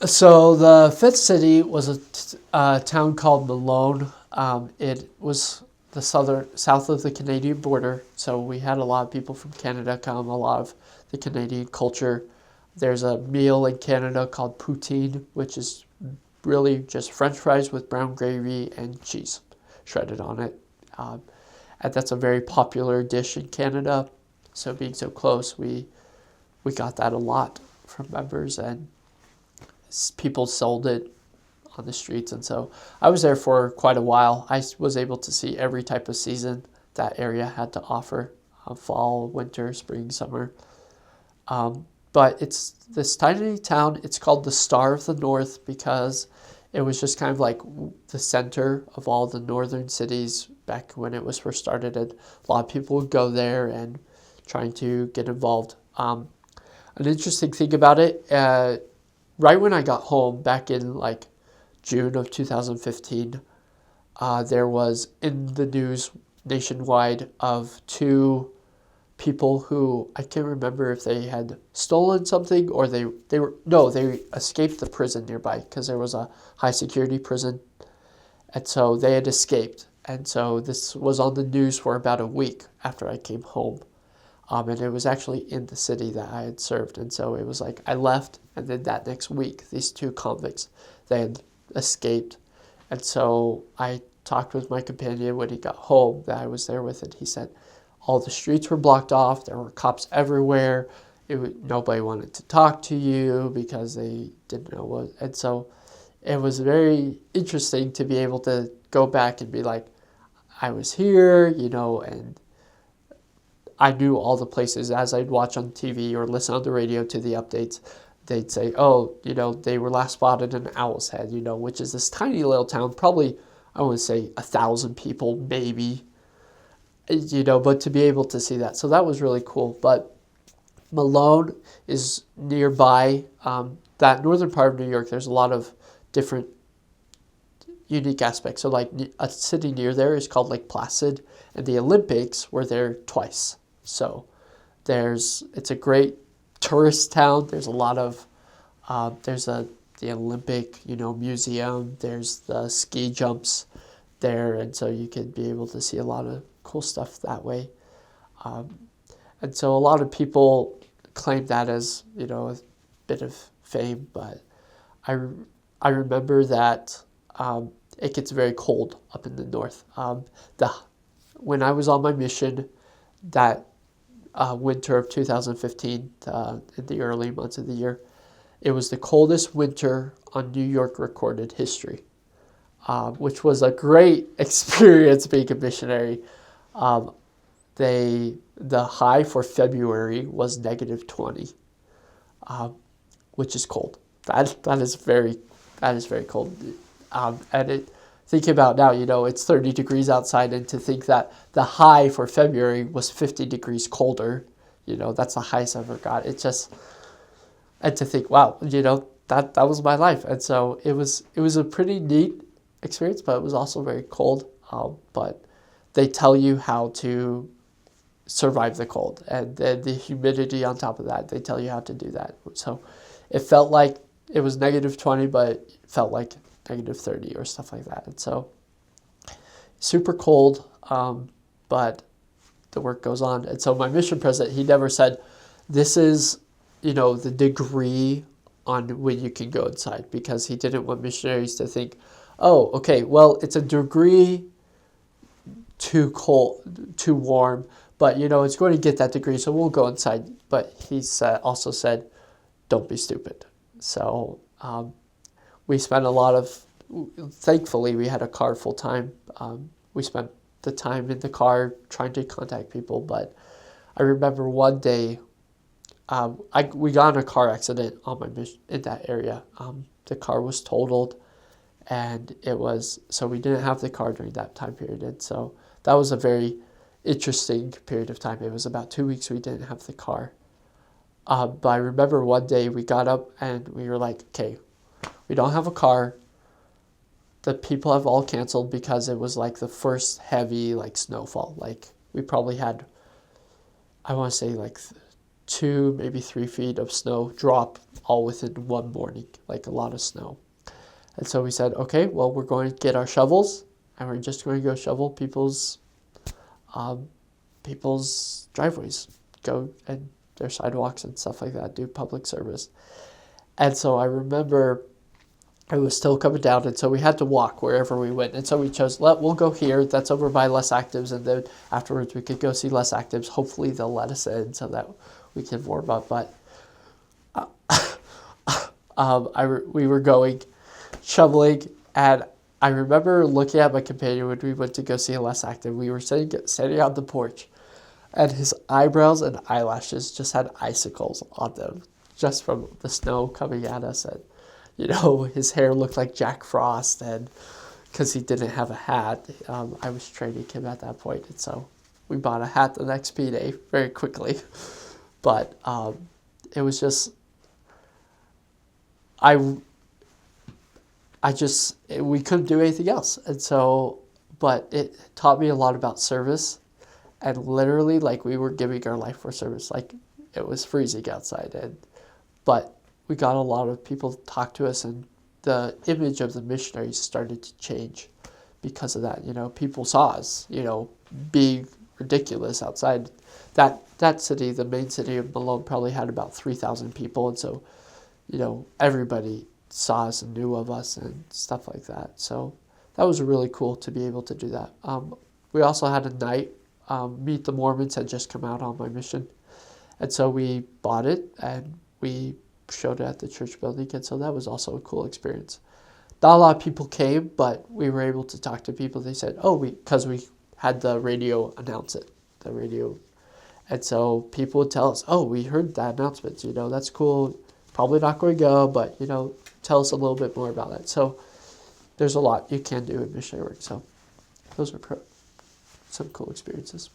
So the fifth city was a town called Malone. It was the south of the Canadian border, so we had a lot of people from Canada come, a lot of the Canadian culture. There's a meal in Canada called poutine, which is really just French fries with brown gravy and cheese shredded on it. Um, and that's a very popular dish in Canada. So being so close, we got that a lot from members, and people sold it on the streets. And so I was there for quite a while. I was able to see every type of season that area had to offer: fall, winter, spring, summer. But it's this tiny town. It's called the Star of the North because it was just kind of like the center of all the northern cities back when it was first started. And a lot of people would go there and trying to get involved. An interesting thing about it, right when I got home back in like June of 2015, there was in the news nationwide of two people who I can't remember if they had stolen something or they escaped the prison nearby because there was a high security prison, and so they had escaped. And so this was on the news for about a week after I came home. And it was actually in the city that I had served. And so it was like I left, and then that next week, these two convicts, they had escaped. And so I talked with my companion when he got home that I was there with, and he said all the streets were blocked off. There were cops everywhere. Nobody wanted to talk to you because they didn't know what. And so it was very interesting to be able to go back and be like, I was here, and I knew all the places as I'd watch on TV or listen on the radio to the updates. They'd say, oh, they were last spotted in Owl's Head, which is this tiny little town, probably, I want to say 1,000 people, maybe, but to be able to see that. So that was really cool. But Malone is nearby. That northern part of New York, there's a lot of different unique aspects. So like a city near there is called Lake Placid, and the Olympics were there twice. So it's a great tourist town. There's a lot of the Olympic museum. There's the ski jumps there, and so you can be able to see a lot of cool stuff that way. And so a lot of people claim that as a bit of fame, but I remember that it gets very cold up in the north. When I was on my mission, that winter of 2015, in the early months of the year, it was the coldest winter on New York recorded history, which was a great experience being a missionary. The high for February was -20, which is cold. That is very cold. Think about now, it's 30 degrees outside, and to think that the high for February was 50 degrees colder, that's the highest I've ever got. And to think, wow, that was my life. And so it was a pretty neat experience, but it was also very cold. But they tell you how to survive the cold, and then the humidity on top of that, they tell you how to do that. So it felt like it was -20, but it felt like -30 or stuff like that. And so super cold, but the work goes on. And so my mission president, he never said, this is, the degree on when you can go inside, because he didn't want missionaries to think, oh, okay, well, it's a degree too cold, too warm, but, it's going to get that degree, so we'll go inside. But he also said, don't be stupid. So we spent thankfully, we had a car full time. We spent the time in the car trying to contact people. But I remember one day, we got in a car accident on my mission in that area. The car was totaled, and so we didn't have the car during that time period. And so that was a very interesting period of time. It was about 2 weeks we didn't have the car. But I remember one day we got up and we were like, okay, we don't have a car. The people have all canceled because it was like the first heavy snowfall. Like we probably had, I want to say 2, maybe 3 feet of snow drop all within one morning, like a lot of snow. And so we said, okay, well, we're going to get our shovels, and we're just going to go shovel um, people's driveways, go and their sidewalks and stuff like that, do public service. And so I remember it was still coming down, and so we had to walk wherever we went. And so we chose, we'll go here, that's over by Less Actives, and then afterwards we could go see Less Actives. Hopefully they'll let us in so that we can warm up. But we were going shoveling, and I remember looking at my companion when we went to go see Less Active. We were standing on the porch, and his eyebrows and eyelashes just had icicles on them, just from the snow coming at us. And his hair looked like Jack Frost, and because he didn't have a hat, I was training him at that point, and so we bought a hat the next P-Day very quickly. But it was just, we couldn't do anything else, and so, but it taught me a lot about service, and literally, like, we were giving our life for service. Like, it was freezing outside, but we got a lot of people to talk to us, and the image of the missionaries started to change because of that. People saw us, being ridiculous outside. That city, the main city of Malone, probably had about 3,000 people, and so, everybody saw us and knew of us and stuff like that. So that was really cool to be able to do that. We also had a night. Meet the Mormons had just come out on my mission, and so we bought it and we showed it at the church building, and so that was also a cool experience. Not a lot of people came, but we were able to talk to people. They said, because we had the radio announce it, and so people would tell us, we heard that announcement, that's cool, probably not going to go, but, tell us a little bit more about it. So there's a lot you can do in missionary work, so those are some cool experiences.